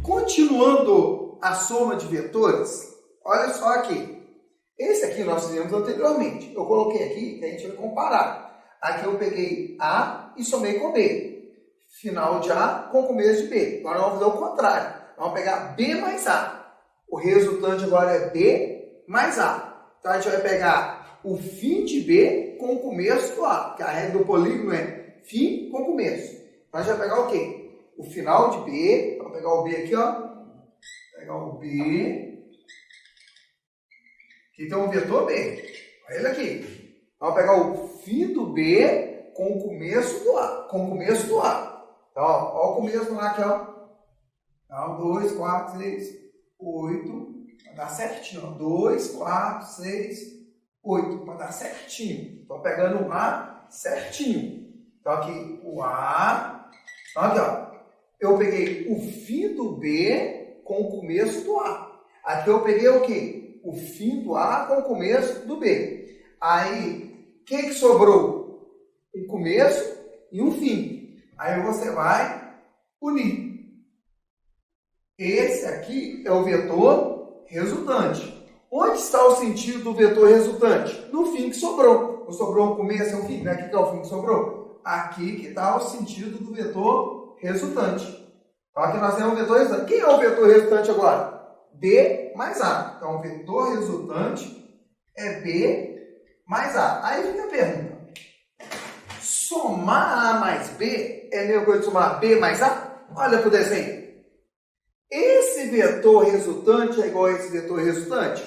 Continuando a soma de vetores, olha só aqui. Esse aqui nós fizemos anteriormente. Eu coloquei aqui que a gente vai comparar. Aqui eu peguei A e somei com B. Final de A com começo de B. Agora vamos fazer o contrário. Vamos pegar B mais A. O resultante agora é B mais A. Então a gente vai pegar o fim de B com o começo do A. Porque a regra do polígono é fim com começo. Então a gente vai pegar o quê? O final de B. Vamos pegar o B aqui, ó. Pegar o B. Aqui tem um vetor B. Olha ele aqui. Vamos pegar o fim do B com o começo do A. Com o começo do A. Então, ó o começo do A aqui, ó. Então, 2, 4, 6, 8. Vai dar certinho, ó. 2, 4, 6, 8. Vai dar certinho. Estou pegando o A certinho. Então, aqui o A. Então, aqui, ó. Eu peguei o fim do B com o começo do A. Aqui eu peguei o quê? O fim do A com o começo do B. Aí, o que sobrou? Um começo e um fim. Aí você vai unir. Esse aqui é o vetor resultante. Onde está o sentido do vetor resultante? No fim que sobrou. Não sobrou um começo e um fim? Não é aqui que é o fim que sobrou? Aqui que está o sentido do vetor resultante. Então, aqui nós temos o vetor resultante. Quem é o vetor resultante agora? B mais A. Então, o vetor resultante é B mais A. Aí vem a pergunta. Somar A mais B é a mesma coisa de somar B mais A? Olha para o desenho. Esse vetor resultante é igual a esse vetor resultante?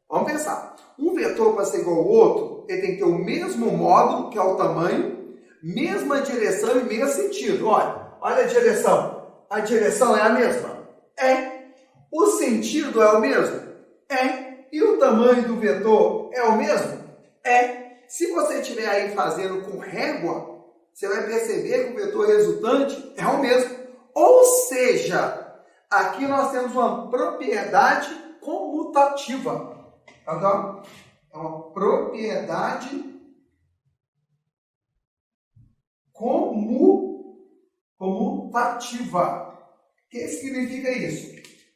Vamos pensar. Um vetor para ser igual ao outro, ele tem que ter o mesmo módulo, que é o tamanho, mesma direção e mesmo sentido. Olha a direção. A direção é a mesma? É. O sentido é o mesmo? É. E o tamanho do vetor é o mesmo? É. Se você estiver aí fazendo com régua, você vai perceber que o vetor resultante é o mesmo. Ou seja, aqui nós temos uma propriedade comutativa. Tá? É uma propriedade comutativa. O que significa isso?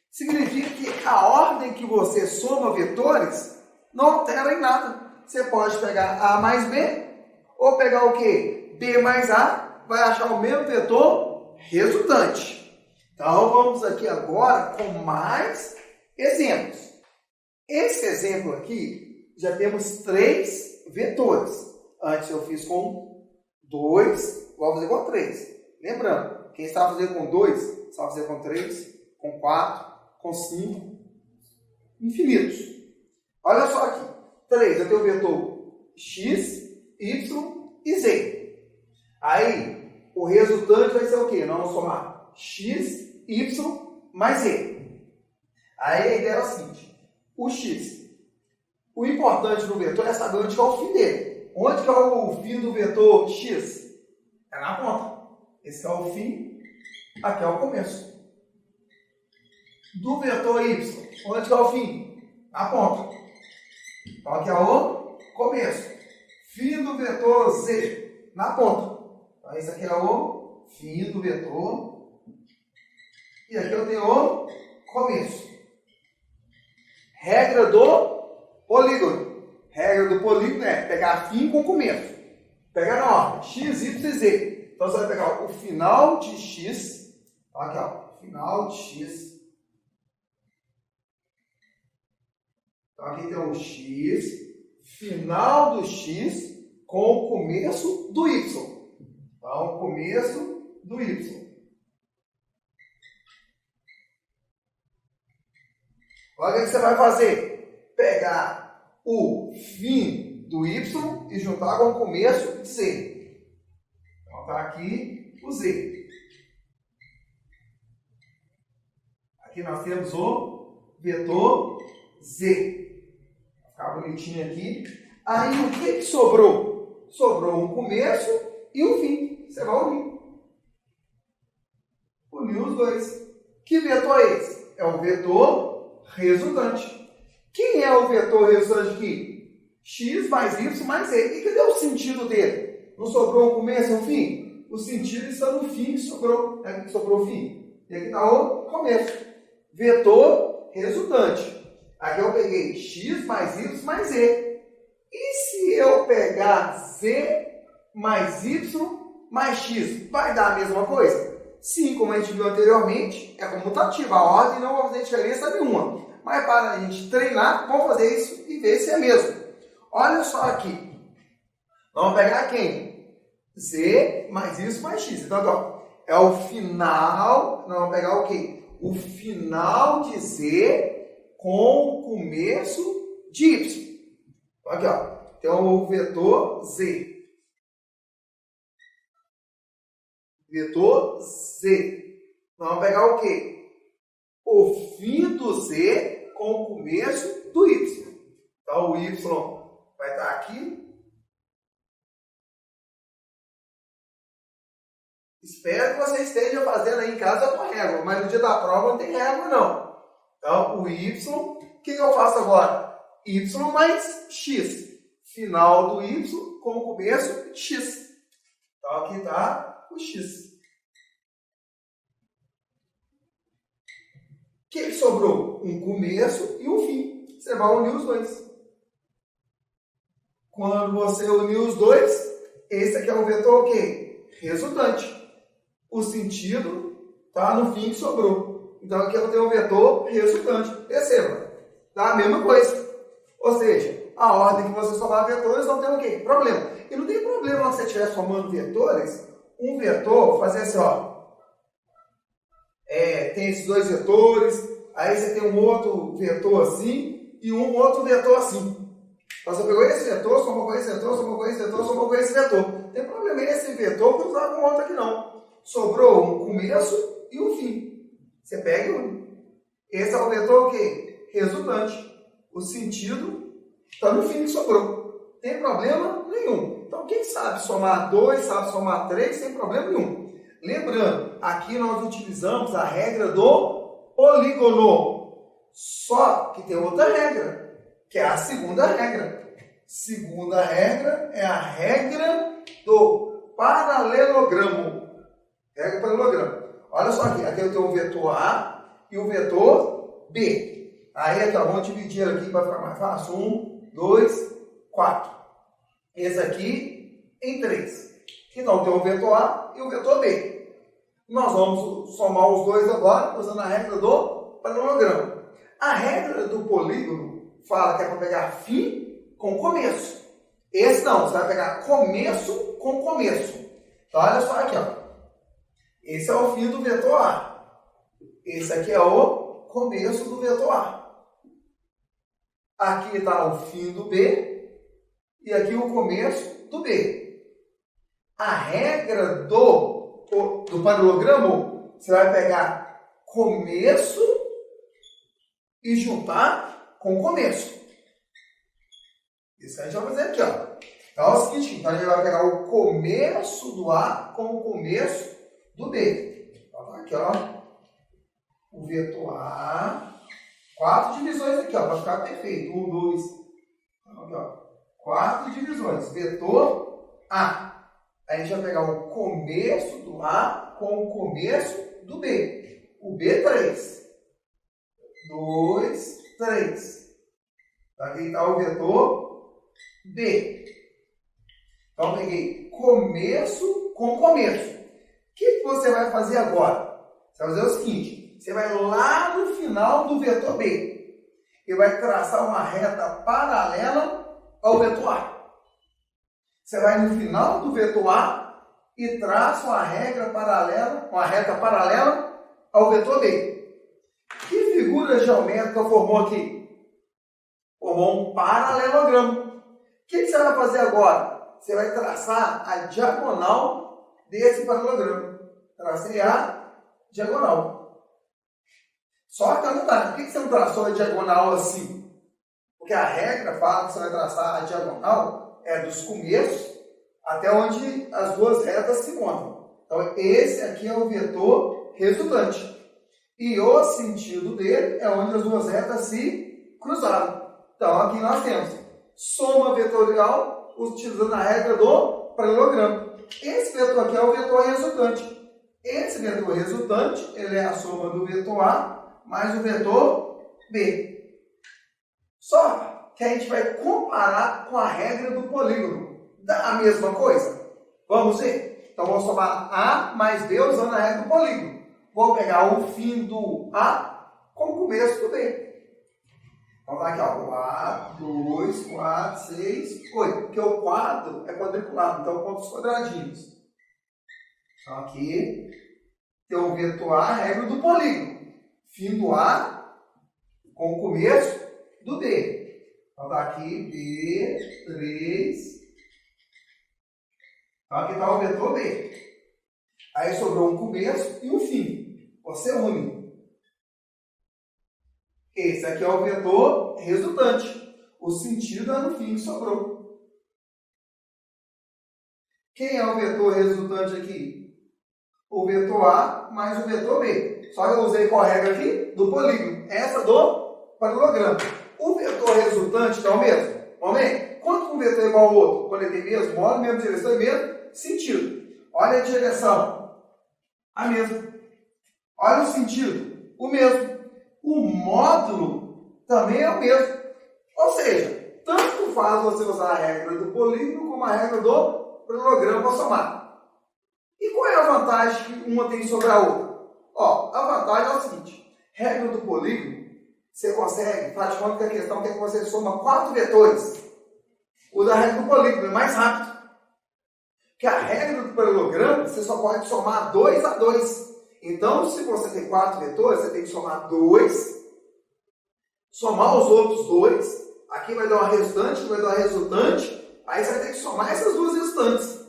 Significa que a ordem que você soma vetores não altera em nada. Você pode pegar A mais B, ou pegar o quê? B mais A, vai achar o mesmo vetor resultante. Então, vamos aqui agora com mais exemplos. Esse exemplo aqui, já temos 3 vetores. Antes eu fiz com 2, vou fazer com 3. Lembrando, quem estava fazendo com 2, estava fazendo com 3, com 4, com 5, infinitos. Olha só aqui. 3, eu tenho o vetor x, y e z. Aí, o resultante vai ser o quê? Nós vamos somar x, y mais z. Aí a ideia é a seguinte. O x. O importante no vetor é saber onde é o fim dele. Onde que é o fim do vetor x? É na ponta. Esse é o fim, aqui é o começo. Do vetor y, onde que é o fim? Na ponta. Então aqui é o começo. Fim do vetor z, na ponta. Então esse aqui é o fim do vetor. E aqui eu tenho o começo. Regra do polígono. Regra do polígono é pegar fim com começo. Pega na ordem. X, Y e Z. Então você vai pegar o final de X. Aqui, ó. Final de X. Então aqui tem o X. Final do X com o começo do Y. Então, começo do Y. Olha o que você vai fazer. Pegar o fim do Y e juntar com o começo de Z. Então, está aqui o Z. Aqui nós temos o vetor Z. Vai ficar bonitinho aqui. Aí, o que sobrou? Sobrou um começo e um fim. Você vai unir. Unir os dois. Que vetor é esse? É o vetor resultante. Quem é o vetor resultante aqui? x mais y mais z. E cadê o sentido dele? Não sobrou um começo e um fim? O sentido está no fim que sobrou. Aqui sobrou o fim. E aqui está o começo. Vetor resultante. Aqui eu peguei x mais y mais z. E se eu pegar z mais y mais x, vai dar a mesma coisa? Sim, como a gente viu anteriormente, é comutativa. A ordem não vai fazer diferença nenhuma. Mas para a gente treinar, vamos fazer isso e ver se é mesmo. Olha só aqui. Vamos pegar quem? Z mais y mais x. Então, ó, é o final. Nós vamos pegar o quê? O final de z com o começo de y. Então, aqui, ó. Então, o vetor z. Vetor z. Nós vamos pegar o quê? O fim do z com o começo do y. Então, o y vai estar aqui. Espero que você esteja fazendo aí em casa com régua, mas no dia da prova não tem régua, não. Então, o y, o que eu faço agora? Y mais x. Final do y com o começo de x. Então, aqui está o x. O que sobrou? Um começo e um fim. Você vai unir os dois. Quando você unir os dois, esse aqui é o vetor o quê? Resultante. O sentido está no fim que sobrou. Então, aqui eu tenho o vetor resultante. Perceba, dá a mesma coisa. Ou seja, a ordem que você somar vetores não tem o quê? Problema. E não tem problema se você estiver somando vetores, um vetor, fazer assim, ó. Tem esses dois vetores, aí você tem um outro vetor assim e um outro vetor assim. Então, você pegou esse vetor, somou com esse vetor, somou com esse vetor, somou com esse vetor. Não tem problema esse vetor cruzar com o outro aqui, não. Sobrou um começo e um fim. Você pega e une. Esse é o vetor o quê? Resultante. O sentido está no fim que sobrou. Não tem problema nenhum. Então, quem sabe somar 2, sabe somar 3, sem problema nenhum. Lembrando, aqui nós utilizamos a regra do polígono. Só que tem outra regra, que é a segunda regra. Segunda regra é a regra do paralelogramo. Regra do paralelogramo. Olha só aqui. Aqui eu tenho o vetor A e o vetor B. Aí aqui, ó, vamos dividir aqui para ficar mais fácil. 1, 2, 4. Esse aqui em 3. Então, tem o vetor A e o vetor B. Nós vamos somar os dois agora, usando a regra do paralelogramo. A regra do polígono fala que é para pegar fim com começo. Esse não, você vai pegar começo com começo. Então, olha só aqui, ó. Esse é o fim do vetor A. Esse aqui é o começo do vetor A. Aqui está o fim do B e aqui o começo do B. A regra do paralelogramo, você vai pegar começo e juntar com começo. Isso a gente vai fazer aqui, ó. Então é o seguinte, então a gente vai pegar o começo do A com o começo do B. Então aqui, ó. O vetor A. 4 divisões aqui, ó, para ficar perfeito. 1, 2. Então, aqui, ó. 4 divisões. Vetor A. A gente vai pegar o começo do A com o começo do B. O B, 3. 2, 3. Aqui está o vetor B. Então, eu peguei começo com começo. O que você vai fazer agora? Você vai fazer o seguinte. Você vai lá no final do vetor B. E vai traçar uma reta paralela ao vetor A. Você vai no final do vetor A e traça uma reta paralela ao vetor B. Que figura geométrica formou aqui? Formou um paralelogramo. O que você vai fazer agora? Você vai traçar a diagonal desse paralelogramo. Tracei a diagonal. Só que não tá. Por que você não traçou a diagonal assim? Porque a regra fala que você vai traçar a diagonal dos começos até onde as duas retas se encontram. Então, esse aqui é o vetor resultante. E o sentido dele é onde as duas retas se cruzaram. Então, aqui nós temos soma vetorial utilizando a regra do paralelogramo. Esse vetor aqui é o vetor resultante. Esse vetor resultante, ele é a soma do vetor A mais o vetor B. Só que a gente vai comparar com a regra do polígono. Dá a mesma coisa? Vamos ver? Então, vou somar A mais B usando a regra do polígono. Vou pegar o fim do A com o começo do B. Então, tá aqui, ó, 4, 2, 4, 6, 8. Porque o quadro é quadriculado, então conta os quadradinhos. Então, aqui tem o vetor A, a regra do polígono. Fim do A com o começo do B. Então, tá aqui B, 3. Então, aqui está o vetor B. Aí sobrou um começo e um fim. Você une. Esse aqui é o vetor resultante. O sentido é no fim que sobrou. Quem é o vetor resultante aqui? O vetor A mais o vetor B. Só que eu usei qual regra aqui? Do polígono. Essa do paralelogramo. O vetor resultante é o mesmo. Vamos ver? Quanto um vetor é igual ao outro? Quando ele tem mesmo modo, mesma direção e mesmo sentido. Olha a direção. A mesma. Olha o sentido. O mesmo. O módulo também é o mesmo. Ou seja, tanto faz você usar a regra do polígono como a regra do paralelogramo para somar. E qual é a vantagem que uma tem sobre a outra? Ó, a vantagem é o seguinte. Regra do polígono, você consegue, faz de conta que a questão quer que você soma 4 vetores. Usa a regra do polígono, é mais rápido. Porque a regra do paralelogramo, você só pode somar 2 a 2. Então, se você tem 4 vetores, você tem que somar 2, somar os outros 2, aqui vai dar uma resultante, vai dar uma resultante, aí você vai ter que somar essas duas resultantes.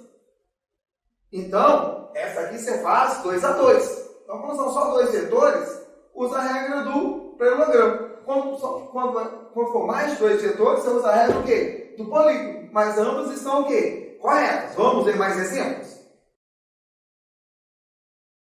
Então, essa aqui você faz 2 a 2. Então, quando são só 2 vetores, usa a regra do paralelogramo. Quando for mais de 2 vetores, você usa a regra do quê? Do polígono. Mas ambas estão o quê? Corretas. Vamos ver mais exemplos?